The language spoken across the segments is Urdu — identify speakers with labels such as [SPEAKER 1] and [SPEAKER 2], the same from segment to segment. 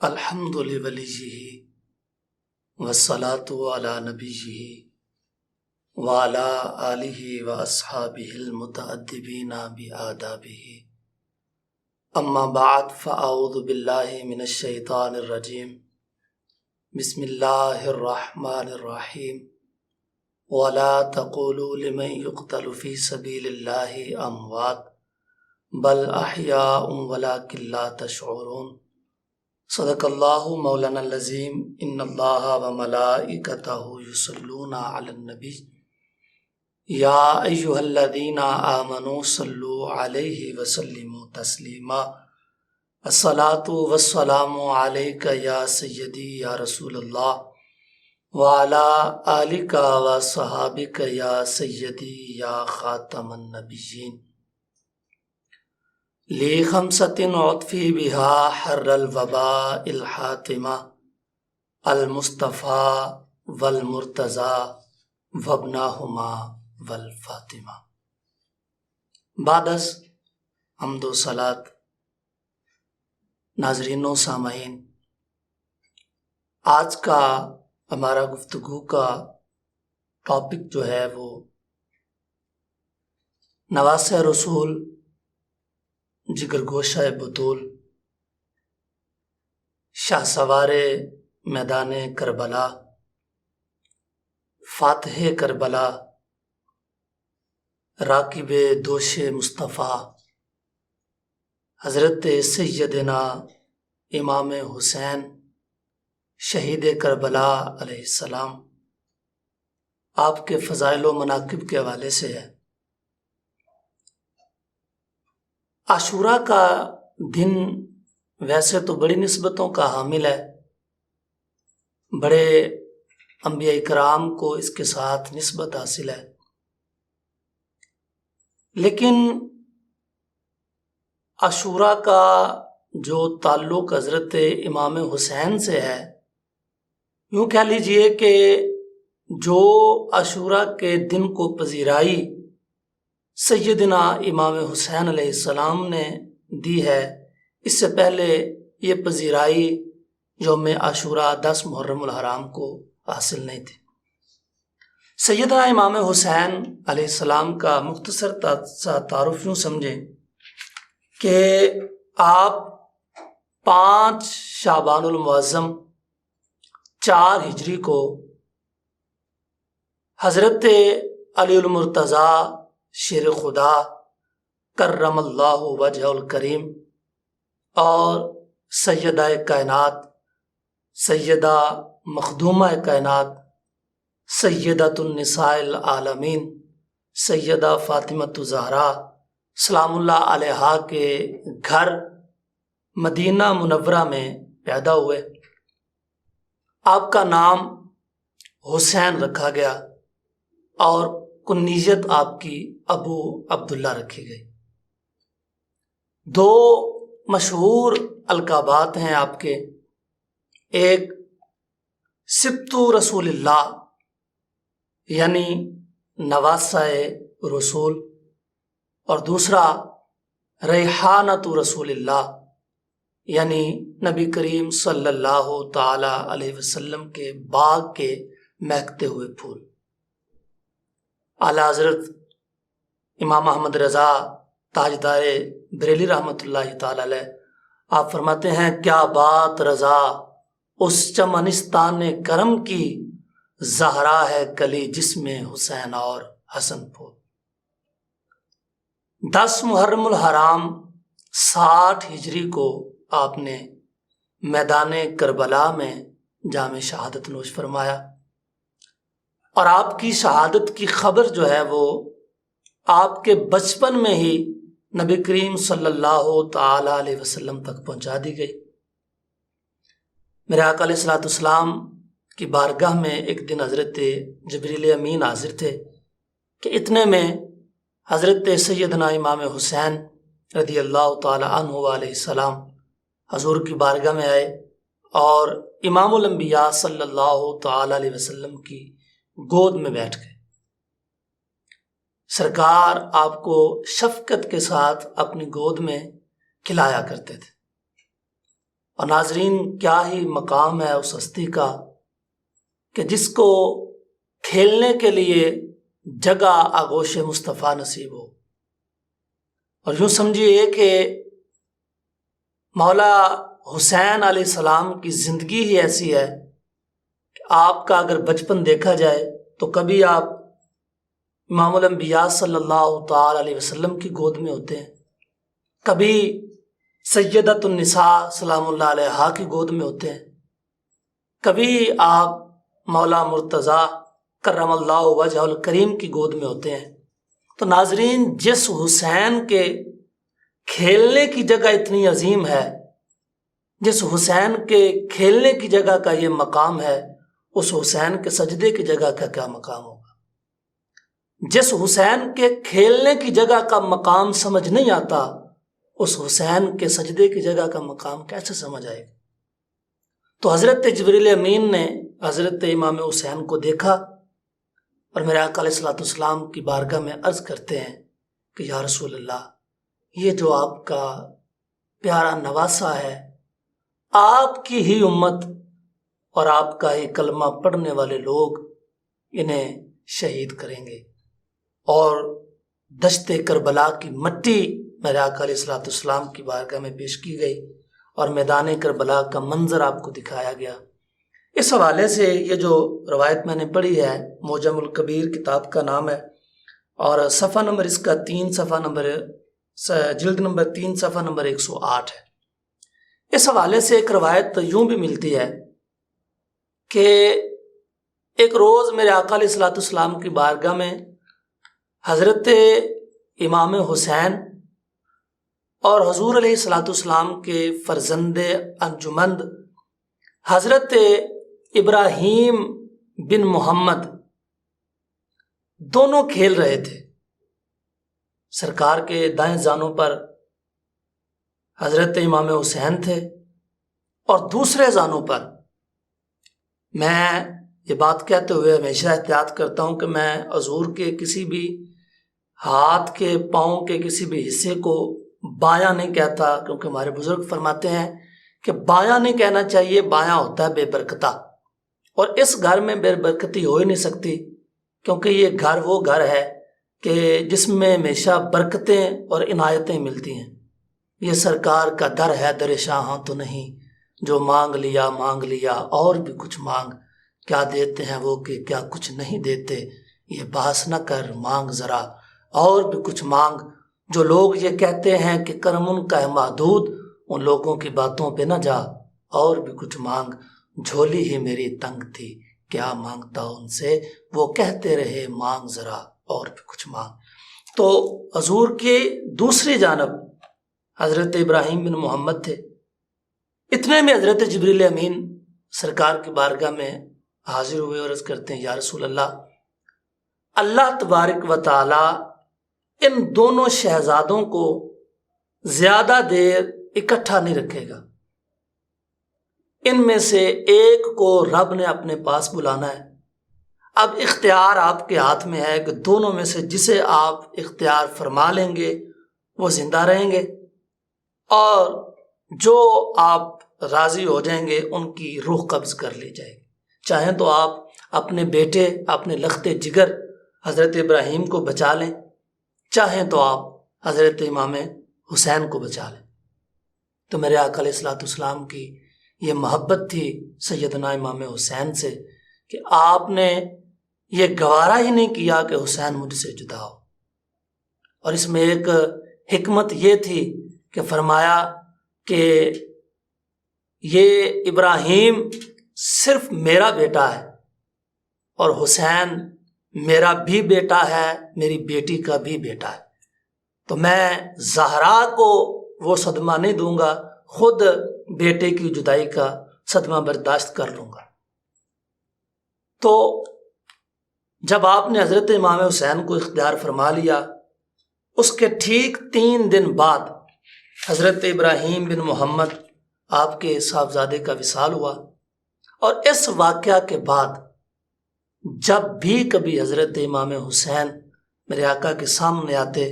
[SPEAKER 1] الحمد لولیہ والصلاة علی نبیہ وعلی آلہ واصحابہ المتأدبین بآدابہ اما بعد فاعوذ باللہ من الشیطان الرجیم بسم اللہ الرحمن الرحیم ولا تقولوا لمن يقتل في سبيل الله اموات بل احیاء ولکن لا تشعرون صدق اللہ مولانا العظیم ان اللہ وملائکتہ یصلون علی النبی یا ایہا الذین آمنوا صلوا علیہ وسلموا تسلیما الصلاۃ والسلام علیک یا سیدی یا رسول اللہ وعلی آلک وصحابک یا سیدی یا خاتم النبیین لی خمسۃ عطفی بہا حر الوباء الحاتمہ المصطفیٰ والمرتضی وابناہما والفاطمہ۔ بعد از حمد و صلاۃ، ناظرین و سامعین، آج کا ہمارا گفتگو کا ٹاپک جو ہے وہ نواسہ رسول، جگر گوشہ بطول، شاہ سوار میدان کربلا، فاتح کربلا، راکب دوش مصطفیٰ حضرت سیدنا امام حسین شہید کربلا علیہ السلام، آپ کے فضائل و مناقب کے حوالے سے ہے۔ عاشوراء کا دن ویسے تو بڑی نسبتوں کا حامل ہے، بڑے انبیاء کرام کو اس کے ساتھ نسبت حاصل ہے، لیکن عاشوراء کا جو تعلق حضرت امام حسین سے ہے، یوں کہہ لیجئے کہ جو عاشوراء کے دن کو پذیرائی سیدنا امام حسین علیہ السلام نے دی ہے، اس سے پہلے یہ پذیرائی یوم عاشوراء 10 محرم الحرام کو حاصل نہیں تھی۔ سیدنا امام حسین علیہ السلام کا مختصر سا تعارف یوں سمجھیں کہ آپ 5 شعبان المعظم 4 ہجری کو حضرت علی المرتضیٰ شیر خدا کرم اللہ وجہ الکریم اور سیدہ کائنات، سیدہ مخدومہ کائنات، سیدۃ النساء العالمین، سیدہ فاطمۃ الزہراء سلام اللہ علیہا کے گھر مدینہ منورہ میں پیدا ہوئے۔ آپ کا نام حسین رکھا گیا اور کنیت آپ کی ابو عبداللہ رکھی گئی۔ 2 مشہور القابات ہیں آپ کے، ایک سبط رسول اللہ یعنی نواسہ رسول، اور دوسرا ریحانۃ رسول اللہ یعنی نبی کریم صلی اللہ تعالی علیہ وسلم کے باغ کے مہکتے ہوئے پھول۔ اعلیٰ حضرت امام احمد رضا تاجدار بریلی رحمۃ اللہ تعالی علیہ، آپ فرماتے ہیں کیا بات رضا اس چمنستان کرم کی، زہرا ہے کلی جس میں حسین اور حسن پھول۔ 10 محرم الحرام 60 ہجری کو آپ نے میدان کربلا میں جام شہادت نوش فرمایا، اور آپ کی شہادت کی خبر جو ہے وہ آپ کے بچپن میں ہی نبی کریم صلی اللہ تعالی علیہ وسلم تک پہنچا دی گئی۔ میرے آقا علیہ الصلوۃ والسلام کی بارگاہ میں ایک دن حضرت جبریل امین حاضر تھے کہ اتنے میں حضرت سیدنا امام حسین رضی اللہ تعالی عنہ علیہ السلام حضور کی بارگاہ میں آئے اور امام الانبیاء صلی اللہ تعالی علیہ وسلم کی گود میں بیٹھ گئے۔ سرکار آپ کو شفقت کے ساتھ اپنی گود میں کھلایا کرتے تھے، اور ناظرین کیا ہی مقام ہے اس ہستی کا کہ جس کو کھیلنے کے لیے جگہ آغوش مصطفیٰ نصیب ہو. اور یوں سمجھیے کہ مولا حسین علیہ السلام کی زندگی ہی ایسی ہے کہ آپ کا اگر بچپن دیکھا جائے تو کبھی آپ امام الانبیاء صلی اللہ تعالی علیہ وسلم کی گود میں ہوتے ہیں، کبھی سیدۃ النساء سلام اللہ علیہا کی گود میں ہوتے ہیں، کبھی آپ مولا مرتضیٰ کرم اللہ وجہ الکریم کی گود میں ہوتے ہیں. تو ناظرین جس حسین کے کھیلنے کی جگہ اتنی عظیم ہے، جس حسین کے کھیلنے کی جگہ کا یہ مقام ہے، اس حسین کے سجدے کی جگہ کا کیا مقام ہوگا؟ جس حسین کے کھیلنے کی جگہ کا مقام سمجھ نہیں آتا، اس حسین کے سجدے کی جگہ کا مقام کیسے سمجھ آئے گا؟ تو حضرت جبریل امین نے حضرت امام حسین کو دیکھا اور میرے آقا علیہ الصلوۃ والسلام کی بارگاہ میں عرض کرتے ہیں کہ یا رسول اللہ، یہ جو آپ کا پیارا نواسا ہے، آپ کی ہی امت اور آپ کا ہی کلمہ پڑھنے والے لوگ انہیں شہید کریں گے. اور دشت کربلا کی مٹی میرے آقا علیہ الصلوۃ والسلام کی بارگاہ میں پیش کی گئی اور میدان کربلا کا منظر آپ کو دکھایا گیا. اس حوالے سے یہ جو روایت میں نے پڑھی ہے، معجم الکبیر کتاب کا نام ہے، اور صفحہ نمبر اس کا جلد نمبر 3 صفحہ نمبر 108 ہے. اس حوالے سے ایک روایت یوں بھی ملتی ہے کہ ایک روز میرے آقا علیہ الصلوۃ والسلام کی بارگاہ میں حضرت امام حسین اور حضور علیہ الصلوۃ والسلام کے فرزند انجمند حضرت ابراہیم بن محمد دونوں کھیل رہے تھے. سرکار کے دائیں زانوں پر حضرت امام حسین تھے اور دوسرے زانوں پر، میں یہ بات کہتے ہوئے ہمیشہ احتیاط کرتا ہوں کہ میں حضور کے کسی بھی ہاتھ کے پاؤں کے کسی بھی حصے کو بایاں نہیں کہتا، کیونکہ ہمارے بزرگ فرماتے ہیں کہ بایاں نہیں کہنا چاہیے، بایاں ہوتا ہے بے برکتہ، اور اس گھر میں بے برکتی ہو ہی نہیں سکتی، کیونکہ یہ گھر وہ گھر ہے کہ جس میں ہمیشہ برکتیں اور عنایتیں ملتی ہیں. یہ سرکار کا در ہے، در شاہاں تو نہیں، جو مانگ لیا اور بھی کچھ مانگ، کیا دیتے ہیں وہ کہ کیا کچھ نہیں دیتے، یہ بحث نہ کر مانگ ذرا اور بھی کچھ مانگ. جو لوگ یہ کہتے ہیں کہ کرم ان کا ہے محدود، ان لوگوں کی باتوں پہ نہ جا، اور بھی کچھ مانگ. جھولی ہی میری تنگ تھی، کیا مانگتا ان سے، وہ کہتے رہے مانگ ذرا اور بھی کچھ مانگ. تو حضور کی دوسری جانب حضرت ابراہیم بن محمد تھے. اتنے میں حضرت جبریل امین سرکار کی بارگاہ میں حاضر ہوئے اور عرض کرتے ہیں یا رسول اللہ، اللہ تبارک و تعالی ان دونوں شہزادوں کو زیادہ دیر اکٹھا نہیں رکھے گا، ان میں سے ایک کو رب نے اپنے پاس بلانا ہے. اب اختیار آپ کے ہاتھ میں ہے کہ دونوں میں سے جسے آپ اختیار فرما لیں گے وہ زندہ رہیں گے، اور جو آپ راضی ہو جائیں گے ان کی روح قبض کر لی جائے گی. چاہیں تو آپ اپنے بیٹے، اپنے لخت جگر حضرت ابراہیم کو بچا لیں، چاہیں تو آپ حضرت امام حسین کو بچا لیں. تو میرے آقا علیہ الصلوۃ والسلام کی یہ محبت تھی سیدنا امام حسین سے کہ آپ نے یہ گوارا ہی نہیں کیا کہ حسین مجھ سے جدا ہو. اور اس میں ایک حکمت یہ تھی کہ فرمایا کہ یہ ابراہیم صرف میرا بیٹا ہے اور حسین میرا بھی بیٹا ہے، میری بیٹی کا بھی بیٹا ہے، تو میں زہرا کو وہ صدمہ نہیں دوں گا، خود بیٹے کی جدائی کا صدمہ برداشت کر لوں گا. تو جب آپ نے حضرت امام حسین کو اختیار فرما لیا، اس کے ٹھیک 3 دن بعد حضرت ابراہیم بن محمد آپ کے صاحبزادے کا وصال ہوا. اور اس واقعہ کے بعد جب بھی کبھی حضرت امام حسین میرے آقا کے سامنے آتے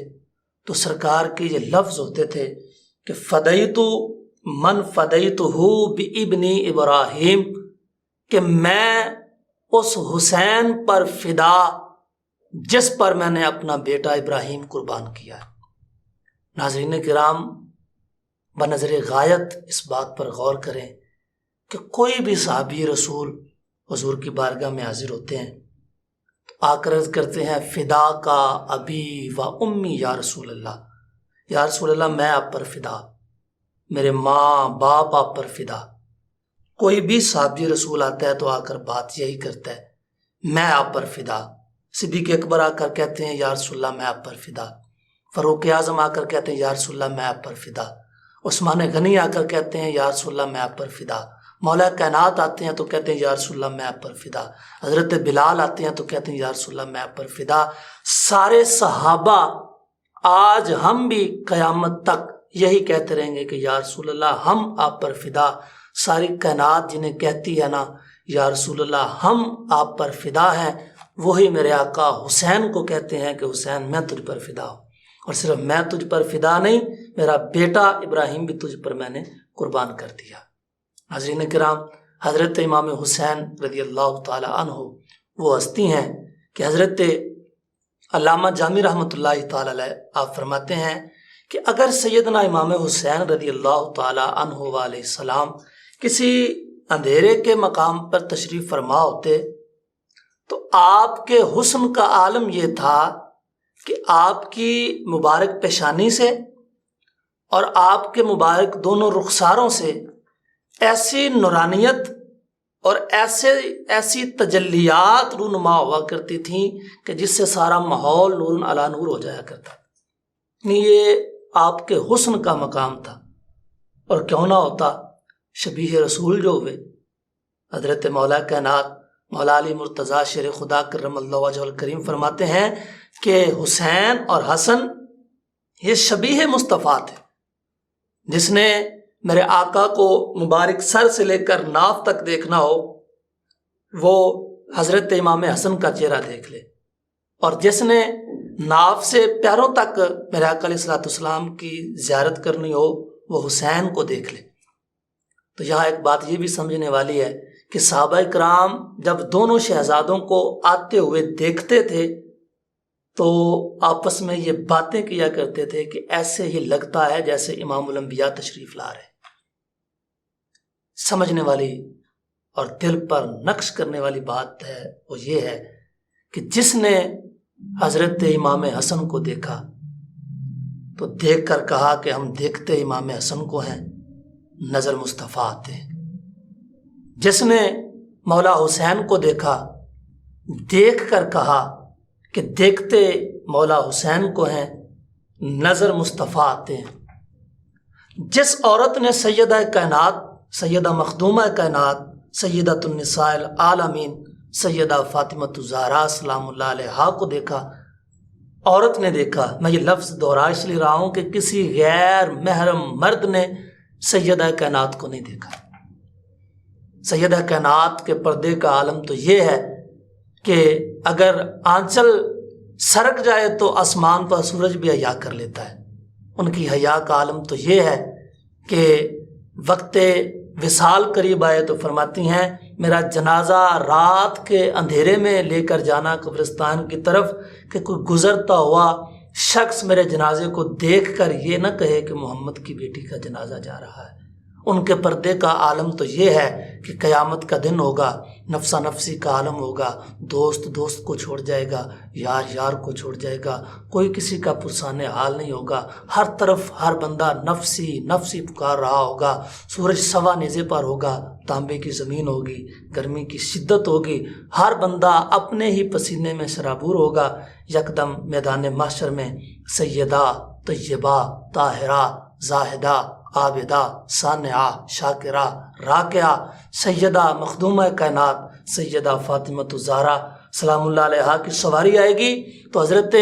[SPEAKER 1] تو سرکار کے یہ لفظ ہوتے تھے کہ فدیتو من فدیتہ بابن ابراہیم، کہ میں اس حسین پر فدا جس پر میں نے اپنا بیٹا ابراہیم قربان کیا ہے۔ ناظرین کرام، بنظر غایت اس بات پر غور کریں کہ کوئی بھی صحابی رسول حضور کی بارگاہ میں حاضر ہوتے ہیں تو آ کر عرض کرتے ہیں فدا کا ابی و امی یا رسول اللہ، یا رسول اللہ میں آپ پر فدا، میرے ماں باپ آپ پر فدا۔ کوئی بھی صحابی رسول آتا ہے تو آ کر بات یہی کرتا ہے میں آپ پر فدا۔ صدیق اکبر آ کر کہتے ہیں یا رسول اللہ میں آپ پر فدا۔ فاروق اعظم آ کر کہتے ہیں یا رسول اللہ میں آپ پر فدا۔ عثمان غنی آ کر کہتے ہیں یا رسول اللہ میں آپ پر فدا۔ مولا کائنات آتے ہیں تو کہتے ہیں یا رسول اللہ میں آپ پر فدا۔ حضرت بلال آتے ہیں تو کہتے ہیں یا رسول اللہ میں آپ پر فدا۔ سارے صحابہ آج ہم بھی قیامت تک یہی کہتے رہیں گے کہ یا رسول اللہ ہم آپ پر فدا۔ ساری کائنات جنہیں کہتی ہے نا یا رسول اللہ ہم آپ پر فدا ہیں، وہی میرے آقا حسین کو کہتے ہیں کہ حسین میں تجھ پر فدا ہوں، اور صرف میں تجھ پر فدا نہیں، میرا بیٹا ابراہیم بھی تجھ پر میں نے قربان کر دیا۔ ناظرین کرام، حضرت امام حسین رضی اللہ تعالی عنہ وہ ہستی ہیں کہ حضرت علامہ جامی رحمۃ اللہ تعالی علیہ آپ فرماتے ہیں کہ اگر سیدنا امام حسین رضی اللہ تعالی عنہ علیہ السلام کسی اندھیرے کے مقام پر تشریف فرما ہوتے تو آپ کے حسن کا عالم یہ تھا کہ آپ کی مبارک پیشانی سے اور آپ کے مبارک دونوں رخساروں سے ایسی نورانیت اور ایسی تجلیات رونما ہوا کرتی تھیں کہ جس سے سارا ماحول نور علی نور ہو جایا کرتا۔ یہ آپ کے حسن کا مقام تھا، اور کیوں نہ ہوتا شبیہ رسول جو ہوئے حضرت مولا کائنات مولا علی مرتضیٰ شیر خدا کرم اللہ وجہ الکریم فرماتے ہیں کہ حسین اور حسن یہ شبیہ مصطفیٰ تھے۔ جس نے میرے آقا کو مبارک سر سے لے کر ناف تک دیکھنا ہو وہ حضرت امام حسن کا چہرہ دیکھ لے، اور جس نے ناف سے پیروں تک میرے آقا علیہ الصلوۃ والسلام کی زیارت کرنی ہو وہ حسین کو دیکھ لے۔ تو یہاں ایک بات یہ بھی سمجھنے والی ہے کہ صحابہ کرام جب دونوں شہزادوں کو آتے ہوئے دیکھتے تھے تو آپس میں یہ باتیں کیا کرتے تھے کہ ایسے ہی لگتا ہے جیسے امام الانبیاء تشریف لا رہے۔ سمجھنے والی اور دل پر نقش کرنے والی بات ہے وہ یہ ہے کہ جس نے حضرت امام حسن کو دیکھا تو دیکھ کر کہا کہ ہم دیکھتے امام حسن کو ہیں، نظر مصطفیٰ آتے ہیں۔ جس نے مولا حسین کو دیکھا دیکھ کر کہا کہ دیکھتے مولا حسین کو ہیں، نظر مصطفیٰ آتے ہیں۔ جس عورت نے سیدہ کائنات، سیدہ مخدومہ کائنات، سیدۃ النساء العالمین سیدہ فاطمۃ الزہرا سلام اللہ علیہا کو دیکھا، عورت نے دیکھا، میں یہ لفظ دوہرا اس لیے رہا ہوں کہ کسی غیر محرم مرد نے سیدہ کائنات کو نہیں دیکھا۔ سیدہ کائنات کے پردے کا عالم تو یہ ہے کہ اگر آنچل سرک جائے تو آسمان پر سورج بھی حیا کر لیتا ہے۔ ان کی حیا کا عالم تو یہ ہے کہ وقت وصال قریب آئے تو فرماتی ہیں میرا جنازہ رات کے اندھیرے میں لے کر جانا قبرستان کی طرف کہ کوئی گزرتا ہوا شخص میرے جنازے کو دیکھ کر یہ نہ کہے کہ محمد کی بیٹی کا جنازہ جا رہا ہے۔ ان کے پردے کا عالم تو یہ ہے کہ قیامت کا دن ہوگا، نفسا نفسی کا عالم ہوگا، دوست دوست کو چھوڑ جائے گا، یار یار کو چھوڑ جائے گا، کوئی کسی کا پرسان حال نہیں ہوگا، ہر طرف ہر بندہ نفسی نفسی پکار رہا ہوگا، سورج سوا نیزے پر ہوگا، تانبے کی زمین ہوگی، گرمی کی شدت ہوگی، ہر بندہ اپنے ہی پسینے میں سرابور ہوگا۔ یکدم میدان محشر میں سیدہ طیبہ طاہرہ زاہدہ عابدہ سانعہ شاکرہ راکعہ سیدہ مخدومہ کائنات سیدہ فاطمۃ الزہرا سلام اللہ علیہا کی سواری آئے گی تو حضرت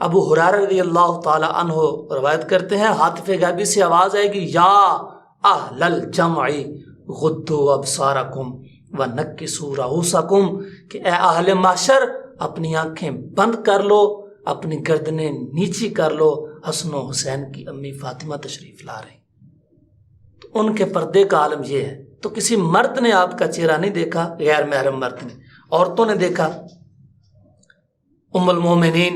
[SPEAKER 1] ابو ہریرہ رضی اللہ تعالی عنہ روایت کرتے ہیں ہاتف غیبی سے آواز آئے گی یا اہل الجمع غضوا ابصارکم ونکسوا رؤوسکم، کہ اے اہل محشر اپنی آنکھیں بند کر لو، اپنی گردنیں نیچی کر لو، حسن و حسین کی امی فاطمہ تشریف لا رہی۔ تو ان کے پردے کا عالم یہ ہے. تو کسی مرد نے آپ کا چہرہ نہیں دیکھا، غیر محرم مرد نے. عورتوں نے دیکھا. ام المومنین،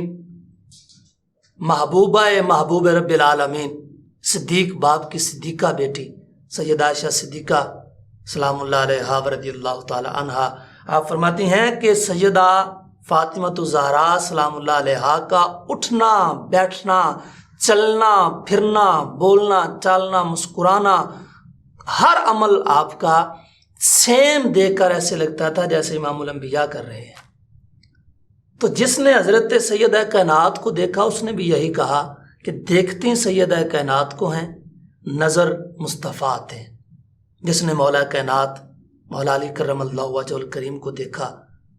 [SPEAKER 1] محبوب رب العالمین، صدیق باپ کی صدیقہ بیٹی سیدہ عائشہ صدیقہ سلام اللہ علیہا و رضی اللہ تعالی عنہا، آپ فرماتی ہیں کہ سیدہ فاطمہ الزہرا سلام اللہ علیہا کا اٹھنا بیٹھنا، چلنا پھرنا، بولنا چالنا، مسکرانا، ہر عمل آپ کا سیم دیکھ کر ایسے لگتا تھا جیسے امام الانبیاء کر رہے ہیں. تو جس نے حضرت سیدہ کائنات کو دیکھا اس نے بھی یہی کہا کہ دیکھتے سیدہ کائنات کو ہیں، نظر مصطفیٰ آتے ہیں. جس نے مولا کائنات مولا علی کرم اللہ وجہ الکریم کو دیکھا،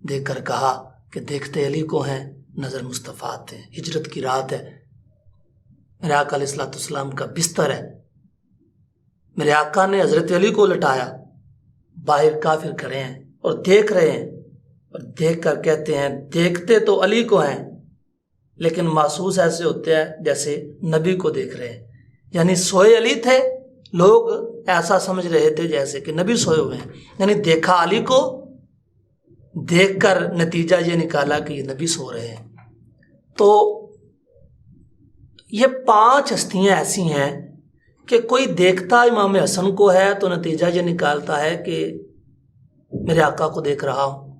[SPEAKER 1] دیکھ کر کہا کہ دیکھتے علی کو ہیں، نظر مصطفیٰ آتے ہیں. ہجرت کی رات ہے، میرے آقا علیہ الصلوۃ والسلام کا بستر ہے، میرے آقا نے حضرت علی کو لٹایا، باہر کافر کھڑے ہیں اور دیکھ رہے ہیں، اور دیکھ کر کہتے ہیں دیکھتے تو علی کو ہیں لیکن محسوس ایسے ہوتے ہیں جیسے نبی کو دیکھ رہے ہیں. یعنی سوئے علی تھے، لوگ ایسا سمجھ رہے تھے جیسے کہ نبی سوئے ہوئے ہیں. یعنی دیکھا علی کو، دیکھ کر نتیجہ یہ نکالا کہ یہ نبی سو رہے ہیں. تو یہ 5 ہستیاں ایسی ہیں کہ کوئی دیکھتا امام حسن کو ہے تو نتیجہ یہ نکالتا ہے کہ میرے آقا کو دیکھ رہا ہوں،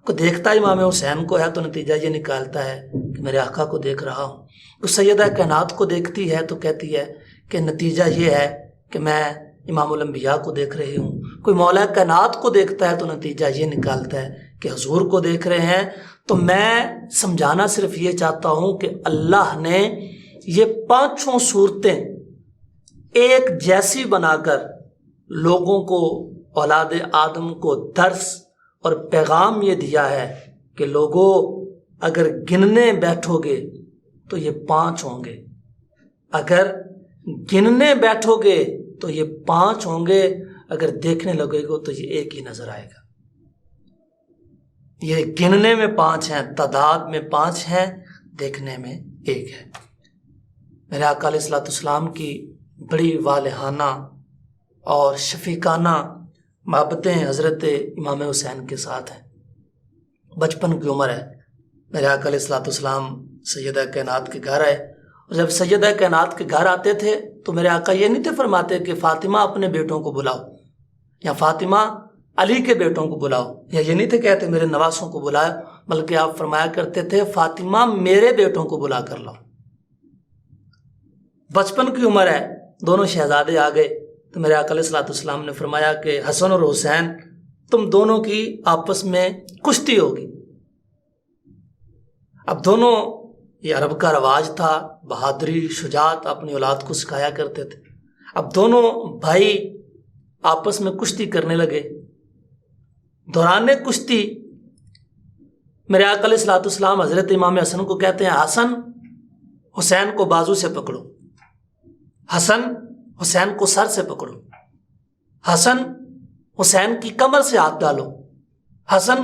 [SPEAKER 1] کوئی دیکھتا امام حسین کو ہے تو نتیجہ یہ نکالتا ہے کہ میرے آقا کو دیکھ رہا ہوں. کوئی سیدہ کائنات کو دیکھتی ہے تو کہتی ہے کہ نتیجہ یہ ہے کہ میں امام الانبیاء کو دیکھ رہی ہوں. کوئی مولا کائنات کو دیکھتا ہے تو نتیجہ یہ نکالتا ہے کہ حضور کو دیکھ رہے ہیں. تو میں سمجھانا صرف یہ چاہتا ہوں کہ اللہ نے یہ 5 صورتیں ایک جیسی بنا کر لوگوں کو، اولاد آدم کو درس اور پیغام یہ دیا ہے کہ لوگوں اگر گننے بیٹھو گے تو یہ 5 ہوں گے، اگر گننے بیٹھو گے تو یہ 5 ہوں گے، اگر دیکھنے لگے گو تو یہ ایک ہی نظر آئے گا. یہ گننے میں 5 ہیں، تعداد میں 5 ہیں، دیکھنے میں ایک ہے. میرے آقا علیہ الصلوۃ والسلام کی بڑی والہانہ اور شفیقانہ محبتیں حضرت امام حسین کے ساتھ ہیں. بچپن کی عمر ہے، میرے آقا علیہ الصلوۃ والسلام سیدہ کائنات کے گھر آئے، اور جب سیدہ کائنات کے گھر آتے تھے تو میرے آقا یہ نہیں تھے فرماتے کہ فاطمہ اپنے بیٹوں کو بلاؤ، یا فاطمہ علی کے بیٹوں کو بلاؤ، یا یہ نہیں تھے کہتے میرے نواسوں کو بلاؤ، بلکہ آپ فرمایا کرتے تھے فاطمہ میرے بیٹوں کو بلا کر لاؤ. بچپن کی عمر ہے، دونوں شہزادے آ گئے تو میرے آقا علیہ الصلوۃ والسلام نے فرمایا کہ حسن اور حسین تم دونوں کی آپس میں کشتی ہوگی. اب دونوں، یہ عرب کا رواج تھا، بہادری شجاعت اپنی اولاد کو سکھایا کرتے تھے. اب دونوں بھائی آپس میں کشتی کرنے لگے. دوران کشتی میرے آقا علیہ الصلوۃ والسلام حضرت امام حسن کو کہتے ہیں حسن حسین کو بازو سے پکڑو، حسن حسین کو سر سے پکڑو، حسن حسین کی کمر سے ہاتھ ڈالو، حسن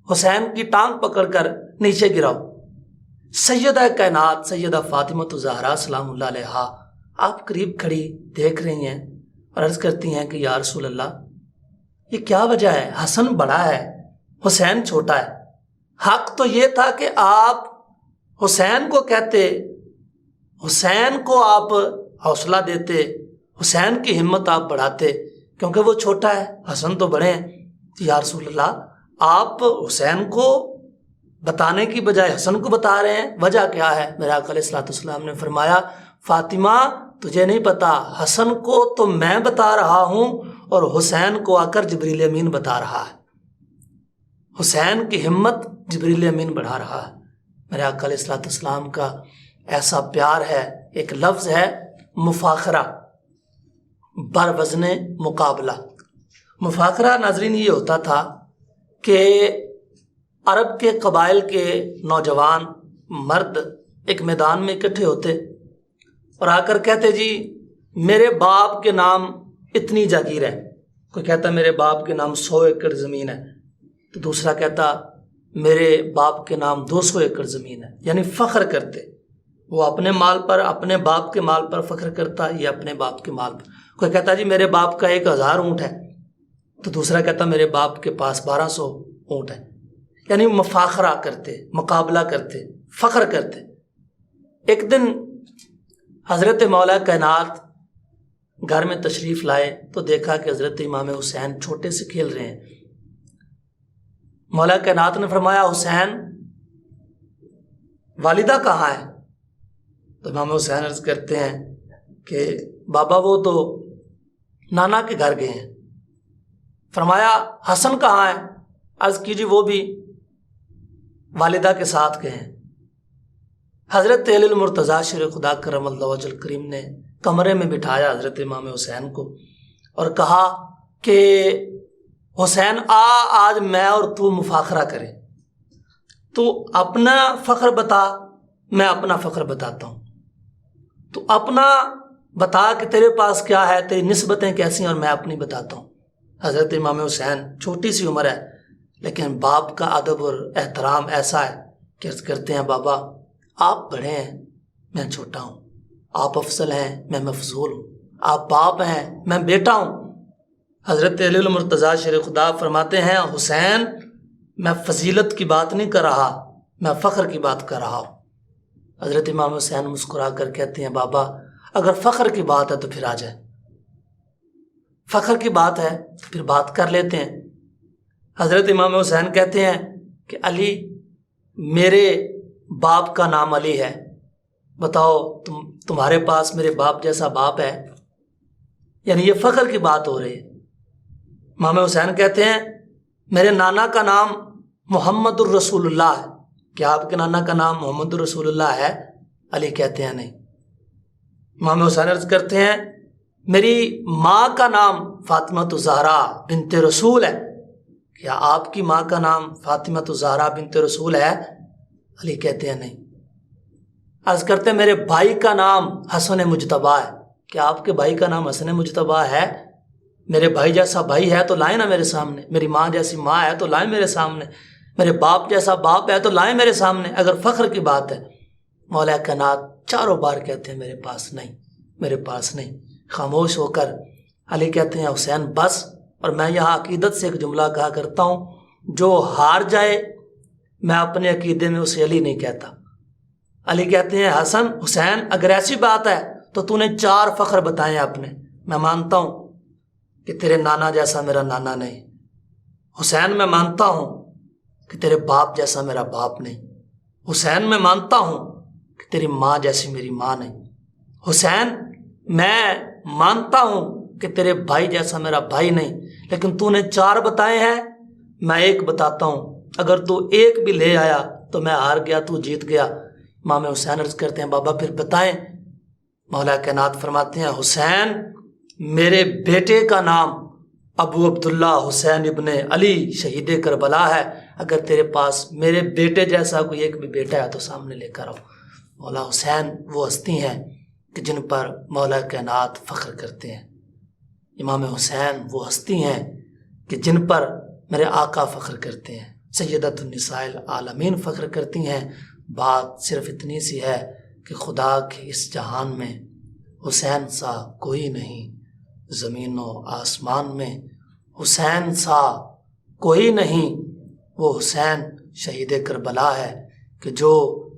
[SPEAKER 1] حسین کی ٹانگ پکڑ کر نیچے گراؤ. سیدہ کائنات سیدہ فاطمہ الزہرا سلام اللہ علیہا آپ قریب کھڑی دیکھ رہی ہیں اور عرض کرتی ہیں کہ یا رسول اللہ یہ کیا وجہ ہے؟ حسن بڑا ہے، حسین چھوٹا ہے. حق تو یہ تھا کہ آپ حسین کو کہتے، حسین کو آپ حوصلہ دیتے، حسین کی ہمت آپ بڑھاتے، کیونکہ وہ چھوٹا ہے، حسن تو بڑے ہیں. یا رسول اللہ آپ حسین کو بتانے کی بجائے حسن کو بتا رہے ہیں، وجہ کیا ہے؟ میرے آقا علیہ الصلوۃ والسلام نے فرمایا فاطمہ تجھے نہیں پتا، حسن کو تو میں بتا رہا ہوں اور حسین کو آ کر جبریل امین بتا رہا ہے. حسین کی ہمت جبریل امین بڑھا رہا ہے. میرے آقا علیہ الصلوۃ والسلام کا ایسا پیار ہے. ایک لفظ ہے مفاخرہ، بر وزن مقابلہ. مفاخرہ ناظرین یہ ہوتا تھا کہ عرب کے قبائل کے نوجوان مرد ایک میدان میں اکٹھے ہوتے اور آ کر کہتے جی میرے باپ کے نام اتنی جاگیر ہے. کوئی کہتا میرے باپ کے نام 100 ایکڑ زمین ہے، تو دوسرا کہتا میرے باپ کے نام 200 ایکڑ زمین ہے. یعنی فخر کرتے، وہ اپنے مال پر، اپنے باپ کے مال پر فخر کرتا، یہ اپنے باپ کے مال پر. کوئی کہتا جی میرے باپ کا 1000 اونٹ ہے، تو دوسرا کہتا میرے باپ کے پاس 1200 اونٹ ہے، یعنی مفاخرہ کرتے، مقابلہ کرتے، فخر کرتے۔ ایک دن حضرت مولا کائنات گھر میں تشریف لائے تو دیکھا کہ حضرت امام حسین چھوٹے سے کھیل رہے ہیں۔ مولا کائنات نے فرمایا حسین والدہ کہاں ہے؟ تو امام حسین عرض کرتے ہیں کہ بابا وہ تو نانا کے گھر گئے ہیں۔ فرمایا حسن کہاں ہے؟ عرض کیجیے وہ بھی والدہ کے ساتھ گئے ہیں۔ حضرت علی المرتضیٰ شیر خدا کرم اللہ وجہ الکریم نے کمرے میں بٹھایا حضرت امام حسین کو اور کہا کہ حسین آج میں اور تو مفاخرہ کریں، تو اپنا فخر بتا، میں اپنا فخر بتاتا ہوں، تو اپنا بتا کہ تیرے پاس کیا ہے، تیری نسبتیں کیسی ہیں، اور میں اپنی بتاتا ہوں۔ حضرت امام حسین چھوٹی سی عمر ہے لیکن باپ کا ادب اور احترام ایسا ہے کہ عرض کرتے ہیں بابا آپ بڑے ہیں، میں چھوٹا ہوں، آپ افضل ہیں، میں مفضول ہوں، آپ باپ ہیں، میں بیٹا ہوں۔ حضرت علی المرتضیٰ شیر خدا فرماتے ہیں حسین میں فضیلت کی بات نہیں کر رہا، میں فخر کی بات کر رہا ہوں۔ حضرت امام حسین مسکرا کر کہتے ہیں بابا اگر فخر کی بات ہے تو پھر آ جائے، فخر کی بات ہے تو پھر بات کر لیتے ہیں۔ حضرت امام حسین کہتے ہیں کہ علی میرے باپ کا نام علی ہے، بتاؤ تمہارے پاس میرے باپ جیسا باپ ہے؟ یعنی یہ فخر کی بات ہو رہی ہے۔ امام حسین کہتے ہیں میرے نانا کا نام محمد الرسول اللہ ہے، کیا آپ کے نانا کا نام محمد الرسول اللہ ہے؟ علی کہتے ہیں نہیں۔ امام حسین عرض کرتے ہیں میری ماں کا نام فاطمہ الزہرا بنت رسول ہے، کیا آپ کی ماں کا نام فاطمہ الزہرا بنت رسول ہے؟ علی کہتے ہیں نہیں۔ عرض کرتے ہیں میرے بھائی کا نام حسن مجتبیٰ ہے، کیا آپ کے بھائی کا نام حسن مجتبیٰ ہے؟ میرے بھائی جیسا بھائی ہے تو لائیں نا میرے سامنے، میری ماں جیسی ماں ہے تو لائیں میرے سامنے، میرے باپ جیسا باپ ہے تو لائیں میرے سامنے، اگر فخر کی بات ہے۔ مولا کائنات چاروں بار کہتے ہیں میرے پاس نہیں، میرے پاس نہیں۔ خاموش ہو کر علی کہتے ہیں حسین بس، اور میں یہاں عقیدت سے ایک جملہ کہا کرتا ہوں جو ہار جائے میں اپنے عقیدے میں اسے علی نہیں کہتا۔ علی کہتے ہیں حسین اگر ایسی بات ہے تو تو نے 4 فخر بتائے اپنے، میں مانتا ہوں کہ تیرے نانا جیسا میرا نانا نہیں، حسین میں مانتا ہوں کہ تیرے باپ جیسا میرا باپ نہیں، حسین میں مانتا ہوں کہ تیری ماں جیسی میری ماں نہیں، حسین میں مانتا ہوں کہ تیرے بھائی جیسا میرا بھائی نہیں، لیکن تو نے 4 بتائے ہیں، میں 1 بتاتا ہوں، اگر تو 1 بھی لے آیا تو میں ہار گیا، تو جیت گیا۔ امام حسین عرض کرتے ہیں بابا پھر بتائیں۔ مولا کائنات فرماتے ہیں حسین میرے بیٹے کا نام ابو عبداللہ حسین ابن علی شہید کربلا ہے، اگر تیرے پاس میرے بیٹے جیسا کوئی 1 بھی بیٹا ہے تو سامنے لے کر آؤ۔ مولا حسین وہ ہستی ہیں کہ جن پر مولا کائنات فخر کرتے ہیں، امام حسین وہ ہستی ہیں کہ جن پر میرے آقا فخر کرتے ہیں، سیدۃ النساء العالمین فخر کرتی ہیں۔ بات صرف اتنی سی ہے کہ خدا کے اس جہان میں حسین سا کوئی نہیں، زمین و آسمان میں حسین سا کوئی نہیں، وہ حسین شہید کربلا ہے کہ جو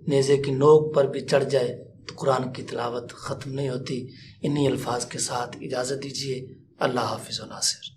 [SPEAKER 1] نیزے کی نوک پر بھی چڑھ جائے تو قرآن کی تلاوت ختم نہیں ہوتی۔ انہی الفاظ کے ساتھ اجازت دیجیے، اللہ حافظ و ناصر۔